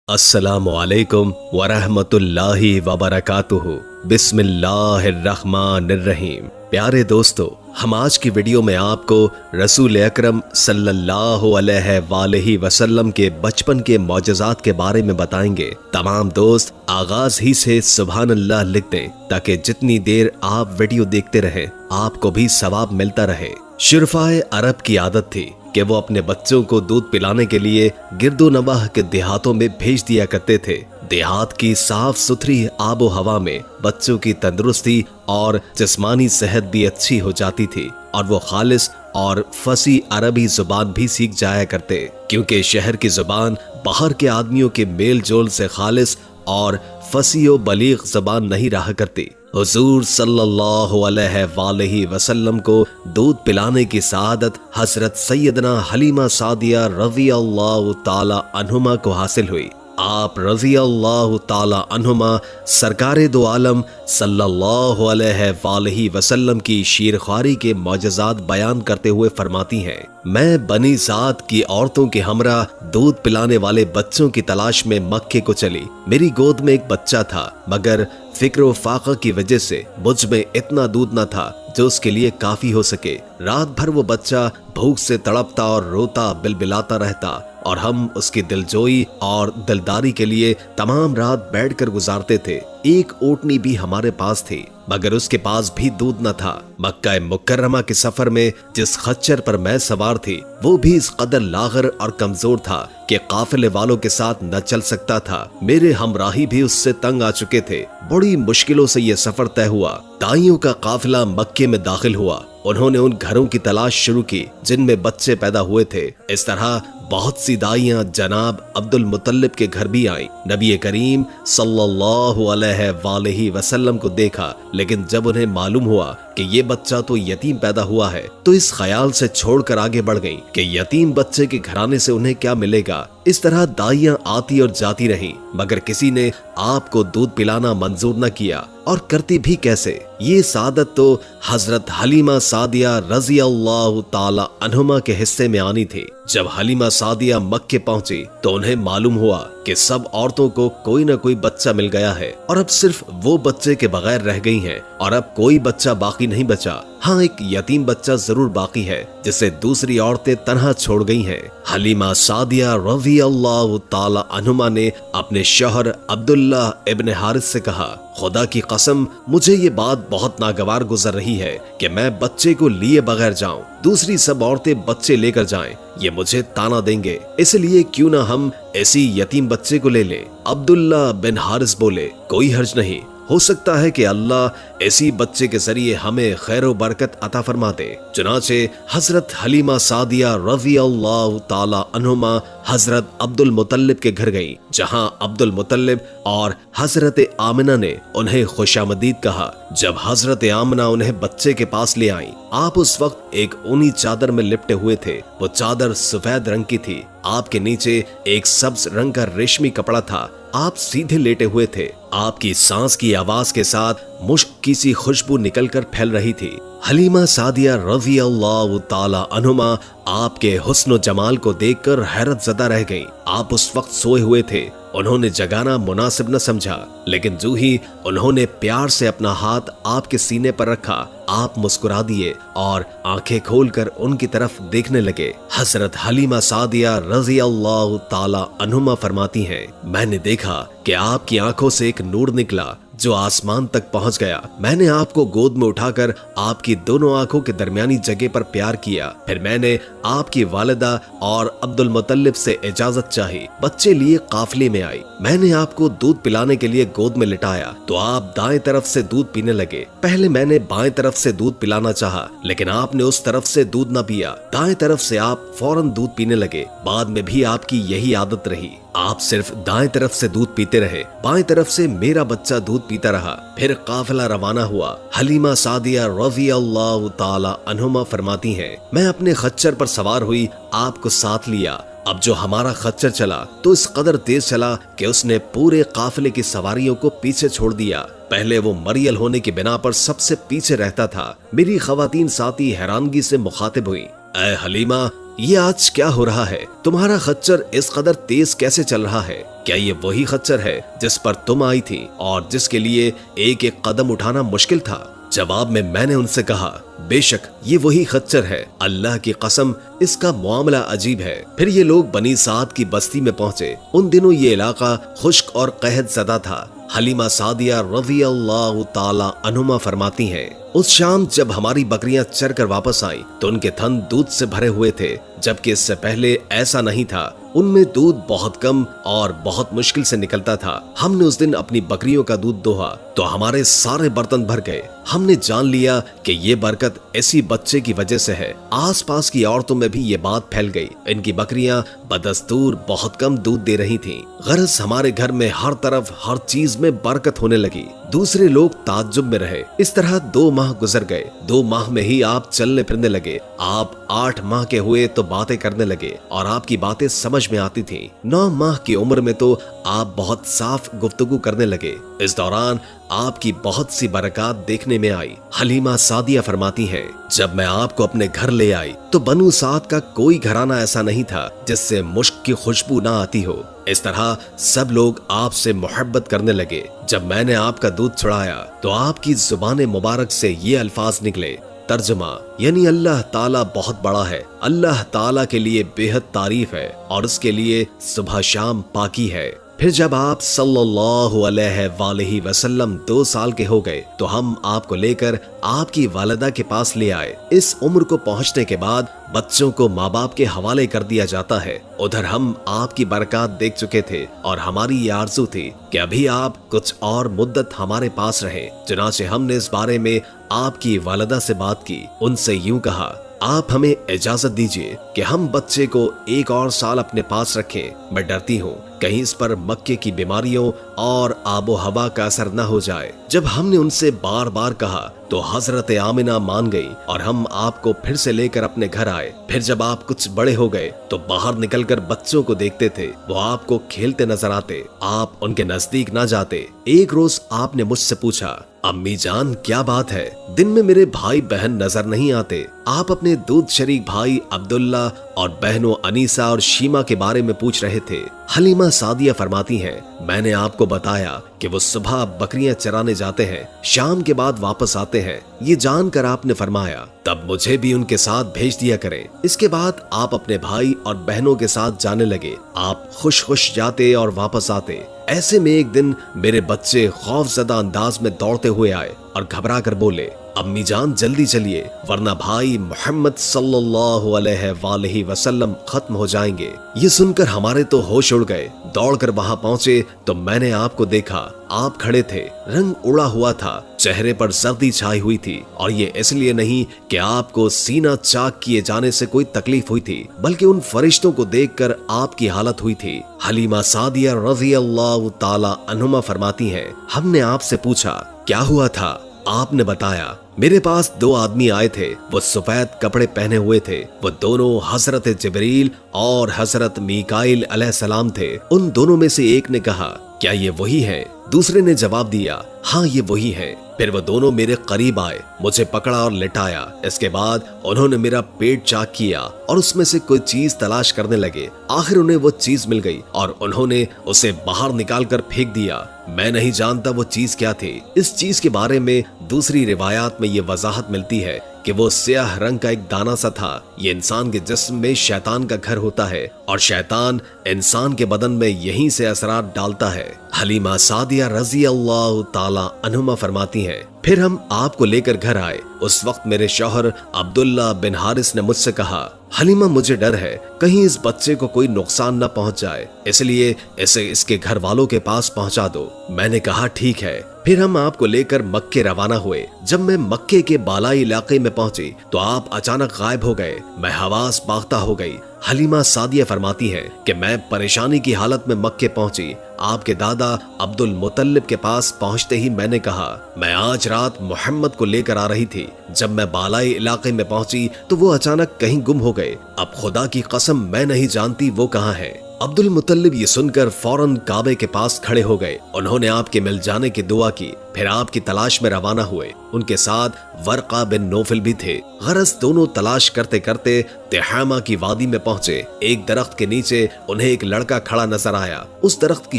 अस्सलामु अलैकुम वरहमतुल्लाहि वबरकातुहू। बिस्मिल्लाहिर्रहमानिर्रहीम। प्यारे दोस्तों, हम आज की वीडियो में आपको रसूल अकरम सल्लल्लाहु अलैहि वसल्लम के बचपन के मौजज़ात के बारे में बताएंगे। तमाम दोस्त आगाज ही से सुभान अल्लाह लिख दें ताकि जितनी देर आप वीडियो देखते रहें आपको भी सवाब मिलता रहे। शुरफाए अरब की आदत थी कि वो अपने बच्चों को दूध पिलाने के लिए गिरदो नवाह के देहातों में भेज दिया करते थे। देहात की साफ सुथरी आबो हवा में बच्चों की तंदुरुस्ती और जिस्मानी सेहत भी अच्छी हो जाती थी और वो खालिस और फसी अरबी जुबान भी सीख जाया करते, क्योंकि शहर की जुबान बाहर के आदमियों के मेल जोल से खालिस और फसी व बलीग जुबान नहीं रहा करती। हुजूर सल्लल्लाहु अलैहि वसल्लम को दूध पिलाने की सआदत हजरत सैयदना हलीमा सादिया रज़ी अल्लाह ताला अन्हुमा को हासिल हुई। आप रज़ी अल्लाह ताला अन्हुमा सरकारे दो आलम सल्लल्लाहु अलैहि वसल्लम की शीरख्वारी के मौजज़ात बयान करते हुए फरमाती हैं, मैं बनी ज़ात की औरतों के हमरा दूध पिलाने वाले बच्चों की तलाश में मक्के को चली। मेरी गोद में एक बच्चा था, मगर फिक्र व फाक़ा की वजह से मुझ में इतना दूध न था जो उसके लिए काफी हो सके। रात भर वो बच्चा भूख से तड़पता और रोता बिलबिलाता रहता और हम उसकी दिलजोई और दिलदारी के लिए तमाम रात बैठकर गुजारते थे। एक ओटनी भी हमारे पास थी, मगर उसके पास भी दूध न था। मक्का मुकर्रमा के सफर में जिस खच्चर पर मैं सवार थी वो भी इस कदर लागर और कमजोर था कि काफिले वालों के साथ न चल सकता था। मेरे हमराही भी उससे तंग आ चुके थे। बड़ी मुश्किलों से ये सफर तय हुआ। दाइयों का काफिला मक्के में दाखिल हुआ। उन्होंने उन घरों की तलाश शुरू की जिनमें बच्चे पैदा हुए थे। इस तरह बहुत सी दाइयां जनाब अब्दुल मुत्तलिब के घर भी आईं। नबी करीम सल्लल्लाहु अलैहि वसल्लम को देखा, लेकिन जब उन्हें मालूम हुआ कि ये बच्चा तो यतीम पैदा हुआ है तो इस ख्याल से छोड़कर आगे बढ़ गईं कि यतीम बच्चे के घराने से उन्हें क्या मिलेगा। इस तरह दाइयां आती और जाती रहीं, मगर किसी ने आपको दूध पिलाना मंजूर न किया, और करती भी कैसे। ये सादत तो हजरत हलीमा सादिया रज़ी अल्लाह ताला अन्हुमा के हिस्से में आनी थी। जब हलीमा सादिया मक्के पहुंची तो उन्हें मालूम हुआ कि सब औरतों को कोई न कोई बच्चा मिल गया है और अब सिर्फ वो बच्चे के बगैर रह गई हैं और अब कोई बच्चा बाकी नहीं बचा। हाँ, एक यतीम बच्चा जरूर बाकी है जिसे दूसरी औरतें तन्हा छोड़ गई हैं। हलीमा सादिया रज़ी अल्लाह ताला अन्हुमा ने अपने शौहर अब्दुल्ला इब्न हारिस से कहा, खुदा की कसम मुझे ये बात बहुत नागवार गुजर रही है कि मैं बच्चे को लिए बगैर जाऊं। दूसरी सब औरतें बच्चे लेकर जाएं, ये मुझे ताना देंगे, इसलिए क्यों ना हम ऐसी यतीम बच्चे को ले लें। अब्दुल्ला बिन हारिस बोले, कोई हर्ज नहीं, हो सकता है कि अल्लाह ऐसी बच्चे के जरिए हमें खैर व बरकत अता फरमा दे। चुनाचे हजरत हलीमा सादिया रज़ी अल्लाह ताला अन्हुमा हजरत अब्दुल मुत्तलिब के घर गई, जहां अब्दुल मुत्तलिब और हजरत आमिना ने उन्हें खुशामदीद कहा। जब हजरत आमिना उन्हें बच्चे के पास ले आई, आप उस वक्त एक ऊनी चादर में लिपटे हुए थे। वो चादर सफेद रंग की थी। आपके नीचे एक सब्ज रंग का रेशमी कपड़ा था। आप सीधे लेटे हुए थे। आपकी सांस की आवाज के साथ मुश्क की सी खुशबू निकलकर फैल रही थी। हलीमा सादिया रज़ी अल्लाह ताला अन्हुमा आपके हुस्न जमाल को देखकर हैरत ज़दा रह गईं। आप उस वक्त सोए हुए थे। उन्होंने जगाना मुनासिब न समझा, लेकिन जो ही उन्होंने प्यार से अपना हाथ आपके सीने पर रखा, आप मुस्कुरा दिए और आंखें खोलकर उनकी तरफ देखने लगे। हजरत हलीमा सादिया रज़ी अल्लाह ताला अन्हुमा फरमाती हैं, मैंने देखा कि आपकी आंखों से एक नूर निकला जो आसमान तक पहुंच गया। मैंने आपको गोद में उठाकर आपकी दोनों आंखों के दरमियानी जगह पर प्यार किया। फिर मैंने आपकी वालिदा और अब्दुल मुत्तलिब से इजाजत चाही। बच्चे लिए काफिले में आई। मैंने आपको दूध पिलाने के लिए गोद में लिटाया तो आप दाएं तरफ से दूध पीने लगे। पहले मैंने बाएं तरफ से दूध पिलाना चाहा, लेकिन आपने उस तरफ से दूध न पिया। दाएं तरफ से आप फौरन दूध पीने लगे। बाद में भी आपकी यही आदत रही। आप सिर्फ दाएं तरफ से दूध पीते रहे, बाएं तरफ से मेरा बच्चा दूध पीता रहा। फिर काफिला रवाना हुआ। हलीमा सादिया रज़ी अल्लाह ताला अन्हुमा फरमाती हैं, मैं अपने खच्चर पर सवार हुई, आपको साथ लिया। अब जो हमारा खच्चर चला तो इस कदर तेज चला कि उसने पूरे काफिले की सवारियों को पीछे छोड़ दिया। पहले वो मरियल होने की बिना पर सबसे पीछे रहता था। मेरी खवातीन साथी हैरानगी से मुखातिब हुई, ऐ हलीमा, ये आज क्या हो रहा है? तुम्हारा खच्चर इस कदर तेज कैसे चल रहा है? क्या ये वही खच्चर है जिस पर तुम आई थी और जिसके लिए एक एक कदम उठाना मुश्किल था? जवाब में मैंने उनसे कहा, बेशक ये वही खच्चर है, अल्लाह की कसम इसका मामला अजीब है। फिर ये लोग बनी साद की बस्ती में पहुंचे। उन दिनों ये इलाका खुश्क और कहत ज़दा था। हलीमा सादिया रज़ी अल्लाह ताला अन्हुमा फरमाती हैं, उस शाम जब हमारी बकरियां चर कर वापस आई तो उनके थन दूध से भरे हुए थे, जबकि इससे पहले ऐसा नहीं था। उनमें दूध बहुत कम और बहुत मुश्किल से निकलता था। हमने उस दिन अपनी बकरियों का दूध दोहा तो हमारे सारे बर्तन भर गए। हमने जान लिया कि ये बरकत ऐसी बच्चे की वजह से है। आसपास की औरतों में भी ये बात फैल गई। इनकी बकरियां बदस्तूर बहुत कम दूध दे रही थीं। गरज हमारे घर में हर तरफ हर चीज में बरकत होने लगी। दूसरे लोग ताज्जुब में रहे। इस तरह 2 माह गुजर गए। 2 माह में ही आप चलने फिरने लगे। आप 8 माह के हुए तो बातें करने लगे और आपकी बातें समझ में आती थीं। 9 माह की उम्र में तो आप बहुत साफ गुफ्तगू करने लगे। इस दौरान आपकी बहुत सी बरकत देखने में आई। हलीमा सादिया फरमाती हैं, जब मैं आपको अपने घर ले आई तो बनु साद का कोई घराना ऐसा नहीं था जिससे मुश्क की खुशबू ना आती हो। इस तरह सब लोग आपसे मोहब्बत करने लगे। जब मैंने आपका दूध छुड़ाया तो आपकी जुबान मुबारक से ये अल्फाज निकले, तर्जुमा यानी अल्लाह ताला बहुत बड़ा है, अल्लाह ताला के लिए बेहद तारीफ है और उसके लिए सुबह शाम पाकी है। फिर जब आप सल्लल्लाहु अलैहि वसल्लम 2 साल के हो गए तो हम आपको लेकर आपकी वालिदा के पास ले आए। इस उम्र को पहुंचने के बाद बच्चों को माँ बाप के हवाले कर दिया जाता है। उधर हम आपकी बरकत देख चुके थे और हमारी ये आरज़ू थी कि अभी आप कुछ और मुद्दत हमारे पास रहे। चुनाचे हमने इस बारे में आपकी वालिदा से बात की। उनसे यूं कहा, आप हमें इजाजत दीजिए कि हम बच्चे को 1 और साल अपने पास रखें। मैं डरती हूँ कहीं इस पर मक्के की बीमारियों और आबो हवा का असर न हो जाए। जब हमने उनसे बार बार कहा तो हजरत आमिना मान गई और हम आपको फिर से लेकर अपने घर आए। फिर जब आप कुछ बड़े हो गए तो बाहर निकलकर बच्चों को देखते थे, वो आपको खेलते नजर आते, आप उनके नजदीक ना जाते। एक रोज आपने मुझसे पूछा, अम्मी जान क्या बात है, दिन में मेरे भाई बहन नजर नहीं आते? आप अपने दूध शरीक भाई अब्दुल्ला और बहनों अनीसा और शीमा के बारे में पूछ रहे थे। हलीमा सादिया फरमाती हैं, मैंने आपको बताया कि वो सुबह बकरियां चराने जाते हैं, शाम के बाद वापस आते हैं। ये जानकर आपने फरमाया, तब मुझे भी उनके साथ भेज दिया करें। इसके बाद आप अपने भाई और बहनों के साथ जाने लगे। आप खुश खुश जाते और वापस आते। ऐसे में एक दिन मेरे बच्चे खौफजदा अंदाज में दौड़ते हुए आए और घबरा कर बोले, अम्मी जान जल्दी चलिए वरना भाई मोहम्मद सल्लल्लाहु अलैहि वसल्लम खत्म हो जाएंगे। ये सुनकर हमारे तो होश उड़ गए। दौड़कर वहां पहुंचे तो मैंने आपको देखा। आप खड़े थे, रंग उड़ा हुआ था, चेहरे पर सर्दी छाई हुई थी और ये इसलिए नहीं कि आपको सीना चाक किए जाने से कोई तकलीफ हुई थी, बल्कि उन फरिश्तों को देखकर आपकी हालत हुई थी। हलीमा सादिया रज़ी अल्लाह ताला अन्हुमा फरमाती हैं, हमने आपसे पूछा क्या हुआ था? आपने बताया, मेरे पास 2 आदमी आए थे। वो सफेद कपड़े पहने हुए थे। वो दोनों हजरत जिब्रील और हजरत मीकाइल अलैहिस्सलाम थे। उन दोनों में से एक ने कहा, क्या ये वही है? दूसरे ने जवाब दिया, हाँ ये वही है। फिर वो दोनों मेरे करीब आए, मुझे पकड़ा और लिटाया। इसके बाद उन्होंने मेरा पेट चाक किया और उसमें से कोई चीज तलाश करने लगे। आखिर उन्हें वो चीज मिल गई और उन्होंने उसे बाहर निकाल कर फेंक दिया। मैं नहीं जानता वो चीज क्या थी। इस चीज के बारे में दूसरी रिवायात में ये वजाहत मिलती है कि वो स्याह रंग का एक दाना सा था। ये इंसान के जिस्म में शैतान का घर होता है और शैतान इंसान के बदन में यहीं से असरात डालता है। हलीमा सादिया रज़ी अल्लाह ताला अन्हुमा फरमाती हैं, फिर हम आपको लेकर घर आए। उस वक्त मेरे शौहर अब्दुल्ला बिन हारिस ने मुझसे कहा, हलीमा मुझे डर है कहीं इस बच्चे को कोई नुकसान न पहुंच जाए, इसलिए इसे इसके घर वालों के पास पहुंचा दो। मैंने कहा ठीक है। फिर हम आपको लेकर मक्के रवाना हुए। जब मैं मक्के के बालाई इलाके में पहुंची तो आप अचानक गायब हो गए। मैं हवास बाख्ता हो गई। हलीमा सादिया फरमाती हैं कि मैं परेशानी की हालत में मक्के पहुंची। आपके दादा अब्दुल मुतल्लिब के पास पहुंचते ही मैंने कहा, मैं आज रात मोहम्मद को लेकर आ रही थी। जब मैं बालाई इलाके में पहुंची तो वो अचानक कहीं गुम हो गए। अब खुदा की कसम मैं नहीं जानती वो कहाँ है। अब्दुल मुतल्लिब ये सुनकर फौरन काबे के पास खड़े हो गए। उन्होंने आपके मिल जाने की दुआ की, फिर आपकी तलाश में रवाना हुए। उनके साथ वर्का बिन नौफल भी थे। गरज दोनों तलाश करते करते तिहामा की वादी में पहुंचे। एक दरख्त के नीचे उन्हें एक लड़का खड़ा नजर आया। उस दरख्त की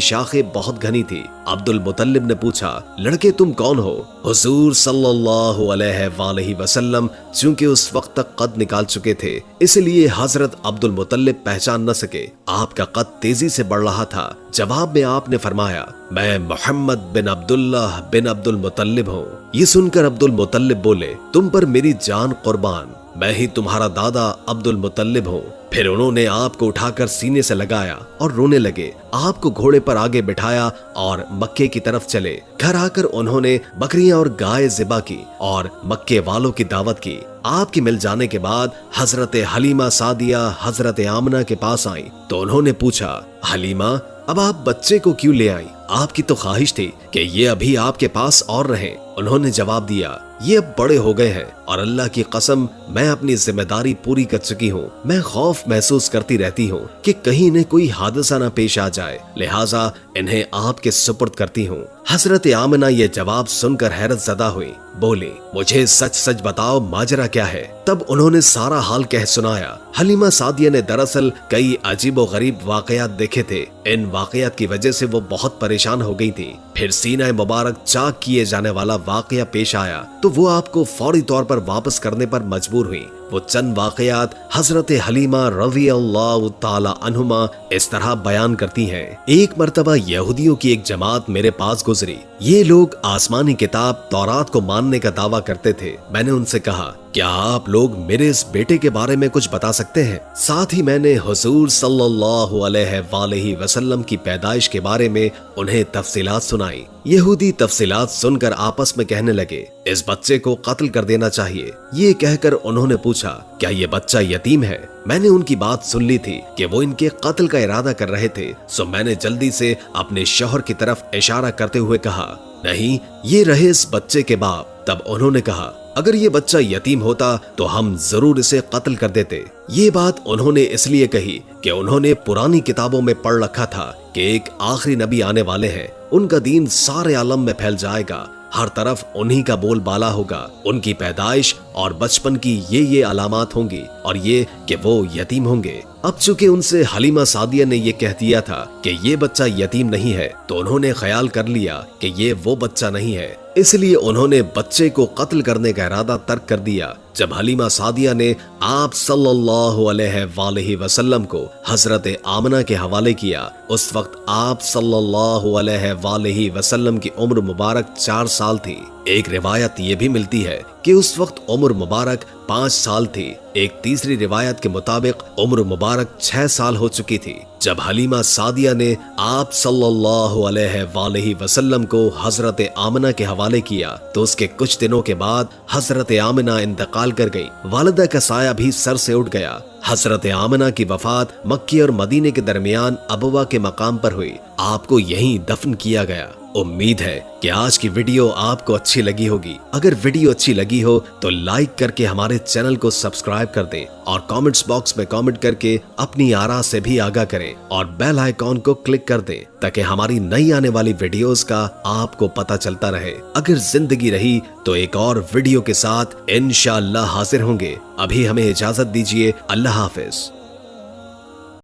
शाखें बहुत घनी थी। अब्दुल मुतल्लिब ने पूछा, लड़के तुम कौन हो? हुजूर सल्लल्लाहु अलैहि वसल्लम चूंकि उस वक्त तक कद निकाल चुके थे, इसलिए हजरत अब्दुल मुतल्लिब पहचान न सके। आपका कद तेजी से बढ़ रहा था। जवाब में आपने फरमाया, मैं मोहम्मद बिन अब्दुल्लाह बिन अब्दुल मुतल्लिब हूँ। ये सुनकर अब्दुल मुतल्लिब बोले, तुम पर मेरी जान कुर्बान, मैं ही तुम्हारा दादा अब्दुल मुतल्लिब हूँ। फिर उन्होंने आपको उठाकर सीने से लगाया और रोने लगे। आपको घोड़े पर आगे बिठाया और मक्के की तरफ चले। घर आकर उन्होंने बकरियां और गाय ज़िबा की और मक्के वालों की दावत की। आपके मिल जाने के बाद हजरत हलीमा सादिया हजरत आमना के पास आई तो उन्होंने पूछा, हलीमा अब आप बच्चे को क्यों ले आई? आपकी तो ख्वाहिश थी कि ये अभी आपके पास और रहें। उन्होंने जवाब दिया, ये अब बड़े हो गए हैं और अल्लाह की कसम मैं अपनी जिम्मेदारी पूरी कर चुकी हूँ। मैं खौफ महसूस करती रहती हूँ कि कहीं इन्हें कोई हादसा न पेश आ जाए, लिहाजा इन्हें आपके सुपुर्द करती हूँ। हजरत आमना ये जवाब सुनकर हैरत ज़दा हुई। बोली, मुझे सच सच बताओ माजरा क्या है? तब उन्होंने सारा हाल कह सुनाया। हलीमा सादिया ने दरअसल कई अजीबो गरीब वाकयात देखे थे। इन वाकयात की वजह से वो बहुत परेशान हो गई थी। फिर सीना मुबारक चाक किए जाने वाला वाकया पेश आया तो वो आपको फौरी तौर पर वापस करने पर मजबूर हुई। वो चंद वाकयात हजरत हलीमा रज़ी अल्लाह ताला अन्हुमा इस तरह बयान करती हैं। एक मर्तबा यहूदियों की एक जमात मेरे पास गुजरी। ये लोग आसमानी किताब तौरात को मानने का दावा करते थे। मैंने उनसे कहा, क्या आप लोग मेरे इस बेटे के बारे में कुछ बता सकते हैं? साथ ही मैंने हुजूर सल्लल्लाहु अलैहि वसल्लम की पैदाइश के बारे में उन्हें तफसीलात सुनाई। यहूदी तफसीलात सुनकर आपस में कहने लगे, इस बच्चे को कत्ल कर देना चाहिए। ये कहकर उन्होंने पूछा, क्या ये बच्चा यतीम है? मैंने उनकी बात सुन ली थी कि वो इनके कत्ल का इरादा कर रहे थे, सो मैंने जल्दी से अपने शौहर की तरफ इशारा करते हुए कहा, नहीं, ये रहे इस बच्चे के बाप। तब उन्होंने कहा, अगर ये बच्चा यतीम होता तो हम जरूर इसे कत्ल कर देते। ये बात उन्होंने इसलिए कही कि उन्होंने पुरानी किताबों में पढ़ रखा था कि एक आखिरी नबी आने वाले हैं। उनका दीन सारे आलम में फैल जाएगा, हर तरफ उन्हीं का बोलबाला होगा। उनकी पैदाइश और बचपन की ये अलामात होंगी और ये कि वो यतीम होंगे। अब चूंकि उनसे हलीमा सादिया ने ये कह दिया था कि ये बच्चा यतीम नहीं है, तो उन्होंने ख्याल कर लिया कि ये वो बच्चा नहीं है, इसलिए उन्होंने बच्चे को कत्ल करने का इरादा तर्क कर दिया। जब हलीमा सादिया ने आप सल्लल्लाहु अलैहि वसल्लम को हजरत आमना के हवाले किया, उस वक्त आप सल्लल्लाहु अलैहि वसल्लम की उम्र मुबारक 4 साल थी। एक रिवायत ये भी मिलती है कि उस वक्त उम्र मुबारक 5 साल थी। एक तीसरी रिवायत के मुताबिक उम्र मुबारक 6 साल हो चुकी थी। जब हलीमा सादिया ने आप सल्लल्लाहु अलैहि वसल्लम को हजरत आमना के हवाले किया तो उसके कुछ दिनों के बाद हजरत आमना इंतकाल कर गई। वालिदा का साया भी सर से उठ गया। हजरत आमना की वफात मक्के और मदीने के दरमियान अबवा के मकाम पर हुई। आपको यहीं दफन किया गया। उम्मीद है कि आज की वीडियो आपको अच्छी लगी होगी। अगर वीडियो अच्छी लगी हो तो लाइक करके हमारे चैनल को सब्सक्राइब कर दें और कमेंट्स बॉक्स में कमेंट करके अपनी आरा से भी आगाह करें और बेल आइकॉन को क्लिक कर दें ताकि हमारी नई आने वाली वीडियोस का आपको पता चलता रहे। अगर जिंदगी रही तो एक और वीडियो के साथ इंशाअल्लाह हाजिर होंगे। अभी हमें इजाजत दीजिए। अल्लाह हाफिज।